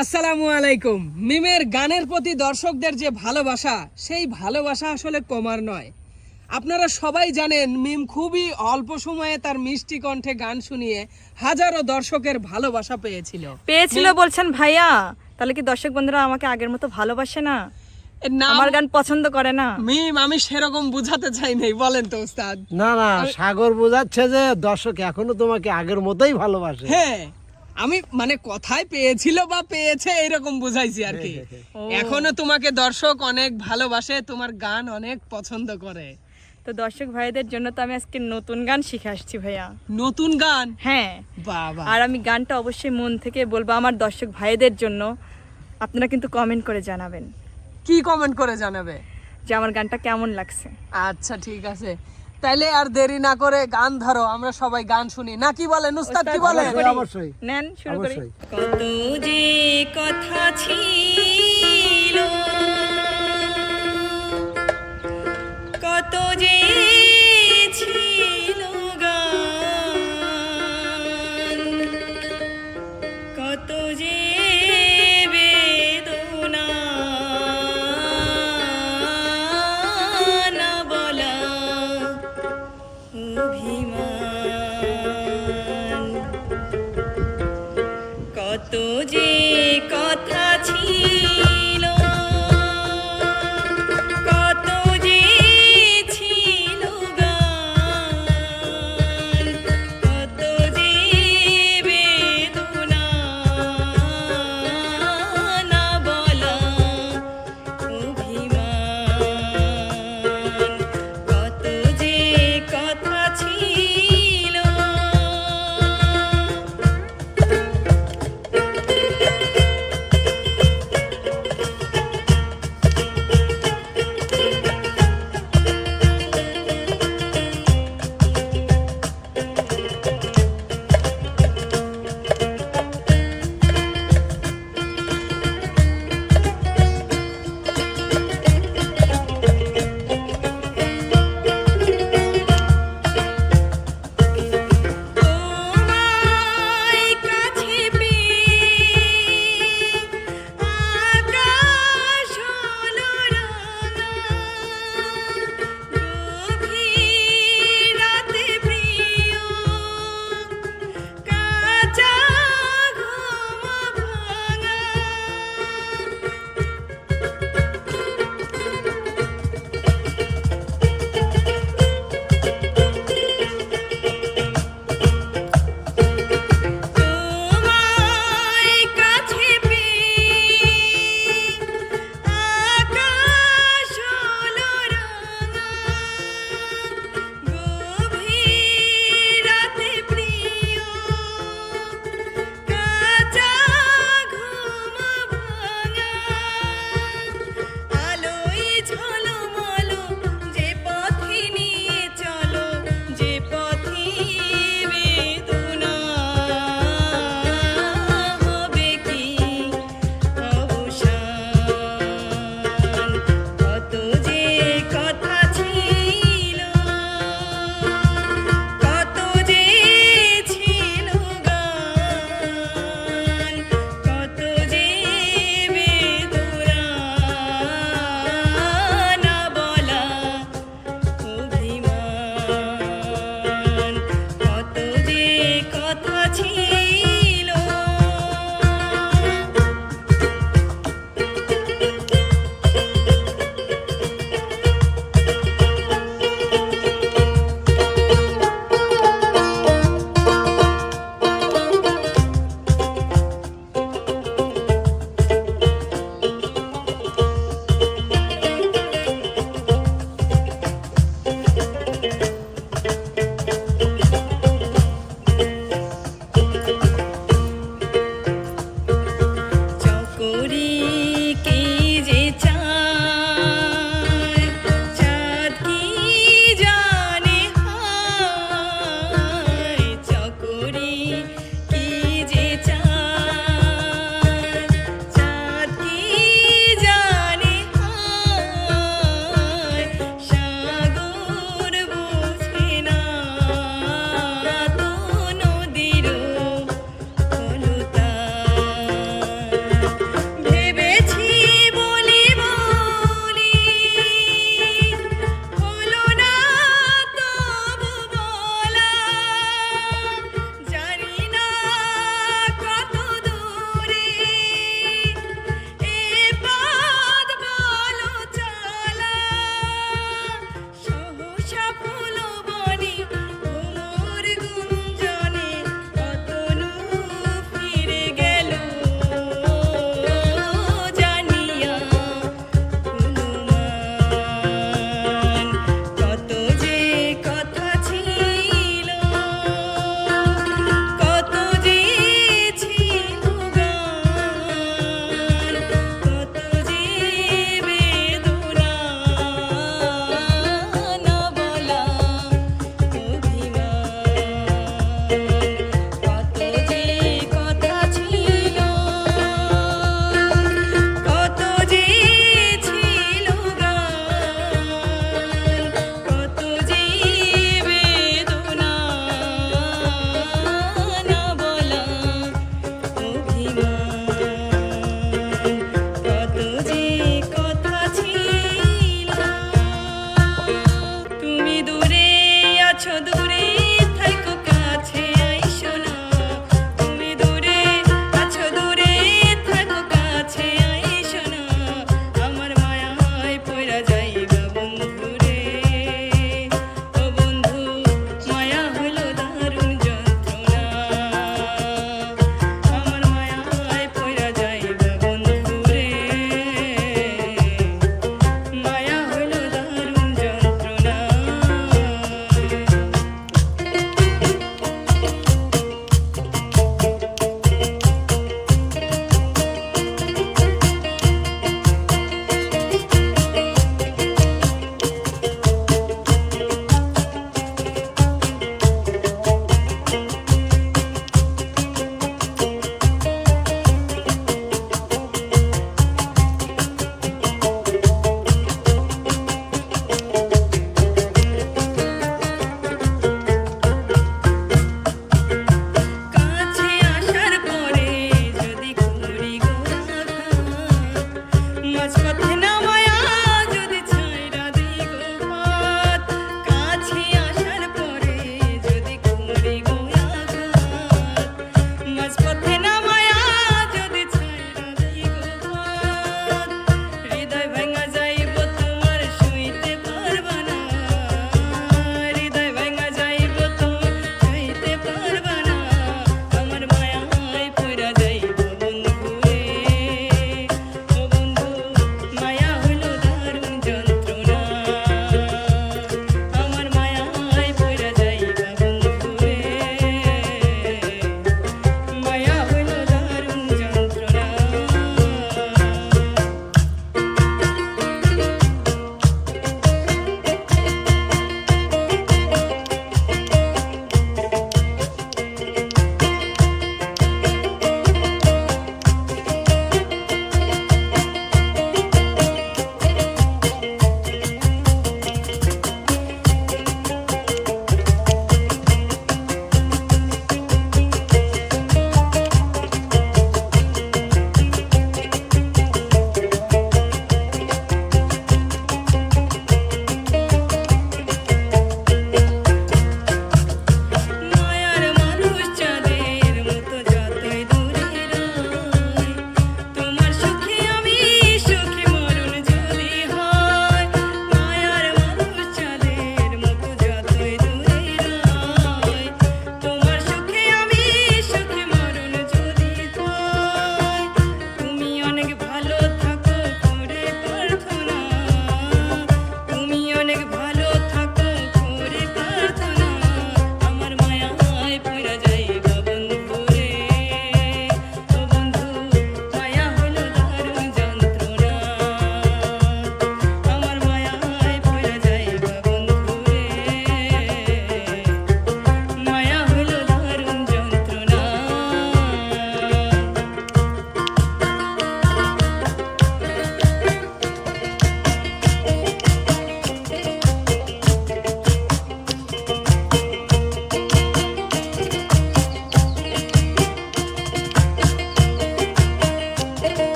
আসসালামু আলাইকুম। মিমের গানের প্রতি দর্শকদের যে ভালোবাসা, সেই ভালোবাসা আসলে কমার নয়। আপনারা সবাই জানেন মিম খুবই অল্প সময়ে তার মিষ্টি কণ্ঠে গান শুনিয়ে হাজারো দর্শকের ভালোবাসা পেয়েছিল। বলছেন ভাইয়া, তাহলে কি দর্শক বন্ধুরা আমাকে আগের মতো ভালোবাসে না, এর নাম আমার গান পছন্দ করে না? মিম আমি সেরকম বুঝাতে চাই নাই, বলেন তো ওস্তাদ। না না, সাগর বোঝাচ্ছে যে দর্শক এখনো তোমাকে আগের মতোই ভালোবাসে। হ্যাঁ, আমি মানে কথায় পেয়েছিল বা পেয়েছে এরকম বুঝাইছি আর কি। এখনো তোমাকে দর্শক অনেক ভালোবাসে, তোমার গান অনেক পছন্দ করে। তো দর্শক ভাইদের জন্য তো আমি আজকে নতুন গান শিখে আসছি ভাইয়া। নতুন গান? হ্যাঁ, বাবা। আর আমি গানটা অবশ্যই মন থেকে বলবো আমার দর্শক ভাইদের জন্য। আপনারা কিন্তু কমেন্ট করে জানাবেন। কি কমেন্ট করে জানাবে? যে আমার গানটা কেমন লাগছে। আচ্ছা ঠিক আছে, তাইলে আর দেরি না করে গান ধরো, আমরা সবাই গান শুনি, না কি বলেন উস্তাদ, কি বলেন? অবশ্যই নেন, শুরু করি। অবশ্যই। কত যে কথা ছিল, কত যে ছিল গান, কত যে বেদনা না বলা অভিমান, কত যে কথা ছিল।